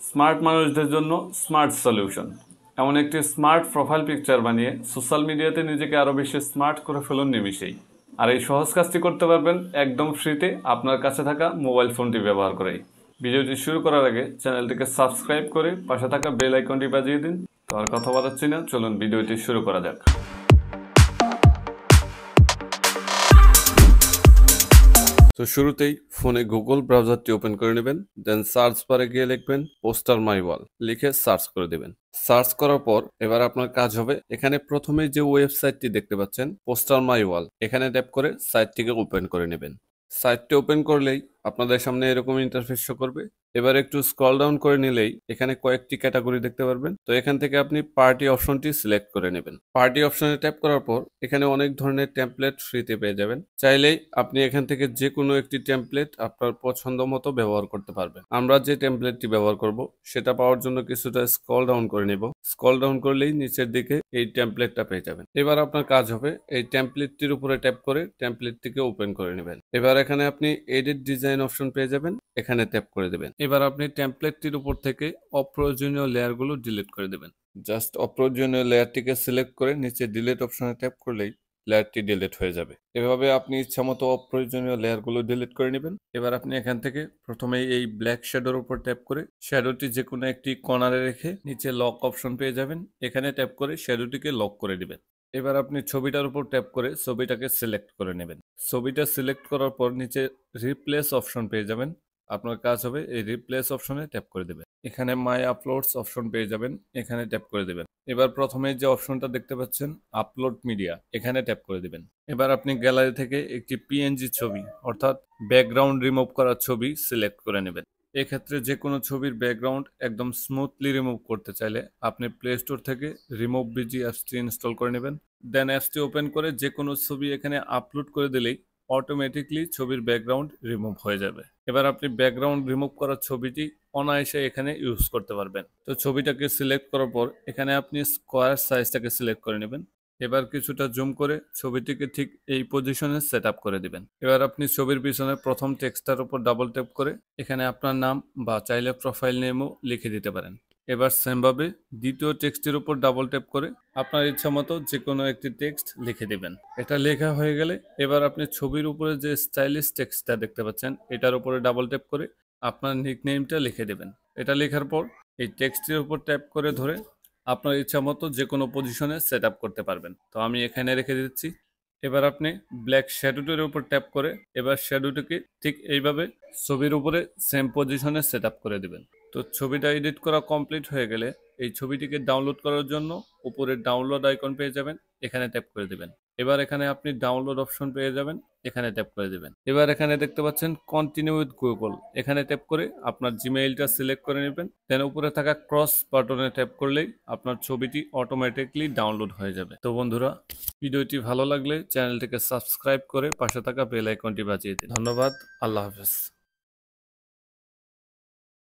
Smart মানুষদের জন্য smart solution. এমন একটি স্মার্ট প্রোফাইল পিকচার বানিয়ে সোশ্যাল মিডিয়াতে নিজেকে আরও বেশি স্মার্ট করে ফেলুন নিমিষেই। আর এই সহজ কাজটি করতে পারবেন একদম ফ্রিতে আপনার কাছে থাকা মোবাইল ফোনটি ব্যবহার করেই। ভিডিওটি শুরু করার আগে চ্যানেলটিকে সাবস্ক্রাইব করে পাশে থাকা বেল আইকনটি বাজিয়ে দিন। তো আর কথা বাড়াচ্ছি না, চলুন ভিডিওটি শুরু করা যাক। তো শুরুতেই ফোনে গুগল ব্রাউজারটি ওপেন করে নেবেন, দেন সার্চ বারে গিয়ে লিখবেন পোস্টার মাই ওয়াল, লিখে সার্চ করে দেবেন। সার্চ করার পর এবার আপনার কাজ হবে এখানে প্রথমে যে ওয়েবসাইটটি দেখতে পাচ্ছেন পোস্টার মাই ওয়াল, এখানে ট্যাপ করে সাইটটিকে ওপেন করে নেবেন। সাইটটি ওপেন করলেই আপনাদের সামনে এরকম ইন্টারফেস শো করবে। এবার একটু স্ক্রল ডাউন করে নিলেই এখানে কয়েকটি ক্যাটাগরি দেখতে পারবেন। তো এখান থেকে আপনি পার্টি অপশনটি সিলেক্ট করে নেবেন। পার্টি অপশনে ট্যাপ করার পর এখানে অনেক ধরনের টেমপ্লেট ফ্রিতে পেয়ে যাবেন। চাইলেই আপনি এখান থেকে যে কোনো একটি টেমপ্লেট আপনার পছন্দ মতো ব্যবহার করতে পারবেন। আমরা যে টেমপ্লেটটি ব্যবহার করব সেটা পাওয়ার জন্য কিছুটা স্ক্রল ডাউন করে নেব। স্ক্রল ডাউন করলেই নিচের দিকে এই টেমপ্লেটটা পেয়ে যাবেন। এবার আপনার কাজ হবে এই টেমপ্লেটটির উপরে ট্যাপ করে টেমপ্লেটটিকে ওপেন করে নেবেন। এবার এখানে আপনি এডিট ডিজাইন অপশন পেয়ে যাবেন, এখানে ট্যাপ করে দেবেন। এবার আপনি টেমপ্লেটটির উপর থেকে অপ্রয়োজনীয় লেয়ারগুলো ডিলিট করে দেবেন। জাস্ট অপ্রয়োজনীয় লেয়ারটিকে সিলেক্ট করে নিচে ডিলিট অপশনে ট্যাপ করলেই লেয়ারটি ডিলিট হয়ে যাবে। এভাবে আপনি ইচ্ছামতো অপ্রয়োজনীয় লেয়ারগুলো ডিলিট করে নেবেন। এবার আপনি এখান থেকে প্রথমেই এই ব্ল্যাক শ্যাডোর উপর ট্যাপ করে শ্যাডোটি যে কোনো একটি কর্নারে রেখে নিচে লক অপশন পেয়ে যাবেন, এখানে ট্যাপ করে শ্যাডোটিকে লক করে দিবেন। এবার আপনি ছবিটার উপর ট্যাপ করে ছবিটাকে সিলেক্ট করে নেবেন। ছবিটা সিলেক্ট করার পর নিচে রিপ্লেস অপশন পেয়ে যাবেন। আপনার কাজ হবে এই রিপ্লেস অপশনে ট্যাপ করে দেবেন। এখানে মাই আপলোডস অপশন পেয়ে যাবেন, এখানে ট্যাপ করে দেবেন। এবার প্রথমে যে অপশনটা দেখতে পাচ্ছেন আপলোড মিডিয়া, এখানে ট্যাপ করে দেবেন। এবার আপনি গ্যালারি থেকে একটি পিএনজি ছবি অর্থাৎ ব্যাকগ্রাউন্ড রিমুভ করার ছবি সিলেক্ট করে নেবেন। এক্ষেত্রে যে কোনো ছবির ব্যাকগ্রাউন্ড একদম স্মুথলি রিমুভ করতে চাইলে আপনি প্লে স্টোর থেকে রিমুভ বিজি অ্যাপসটি ইনস্টল করে নেবেন। দেন অ্যাপসটি ওপেন করে যে কোনো ছবি এখানে আপলোড করে দিলেই অটোমেটিকলি ছবির ব্যাকগ্রাউন্ড রিমুভ হয়ে যাবে। এবার আপনি ব্যাকগ্রাউন্ড রিমুভ করার ছবিটি অনায়াসে এখানে ইউজ করতে পারবেন। তো ছবিটাকে সিলেক্ট করার পর এখানে আপনি স্কোয়ার সাইজটাকে সিলেক্ট করে নেবেন। এবার কিছুটা জুম করে ছবিটিকে ঠিক এই পজিশনে সেট আপ করে দিবেন। এবার আপনি ছবির পিছনে প্রথম টেক্সটার উপর ডাবল ট্যাপ করে এখানে আপনার নাম বা চাইলে প্রোফাইল নেমও লিখে দিতে পারেন। এবার সেমভাবে দ্বিতীয় টেক্সটের উপর ডাবল ট্যাপ করে আপনার ইচ্ছা মতো যে কোনো একটি টেক্সট লিখে দিবেন। এটা লেখা হয়ে গেলে এবার আপনি ছবির উপরে যে স্টাইলিশ টেক্সটটা দেখতে পাচ্ছেন এটার উপরে ডাবল ট্যাপ করে আপনার নিকনেমটা লিখে দেবেন। এটা লেখার পর এই টেক্সটের উপর ট্যাপ করে ধরে আপনার ইচ্ছা মতো যে কোনো পজিশনে সেট আপ করতে পারবেন। তো আমি এখানে রেখে দিচ্ছি। এবার আপনি ব্ল্যাক শ্যাডোটির উপর ট্যাপ করে এবার শ্যাডোটিকে ঠিক এইভাবে ছবির উপরে সেম পজিশনে সেট আপ করে দেবেন। তো ছবিটা এডিট করা কমপ্লিট হয়ে গেলে এই ছবিটিকে ডাউনলোড করার জন্য উপরে ডাউনলোড আইকন পেয়ে যাবেন, এখানে ট্যাপ করে দেবেন। এবার এখানে আপনি ডাউনলোড অপশন পেয়ে যাবেন, এখানে ট্যাপ করে দেবেন। এবার এখানে দেখতে পাচ্ছেন কন্টিনিউ উইথ গুগল, এখানে ট্যাপ করে আপনার জিমেইলটা সিলেক্ট করে নেবেন। দেন উপরে থাকা ক্রস বাটনে ট্যাপ করলেই আপনার ছবিটি অটোমেটিকলি ডাউনলোড হয়ে যাবে। তো বন্ধুরা, ভিডিওটি ভালো লাগলে চ্যানেলটিকে সাবস্ক্রাইব করে পাশে থাকা বেল আইকনটি বাজিয়ে দিন। ধন্যবাদ, আল্লাহ হাফেজ।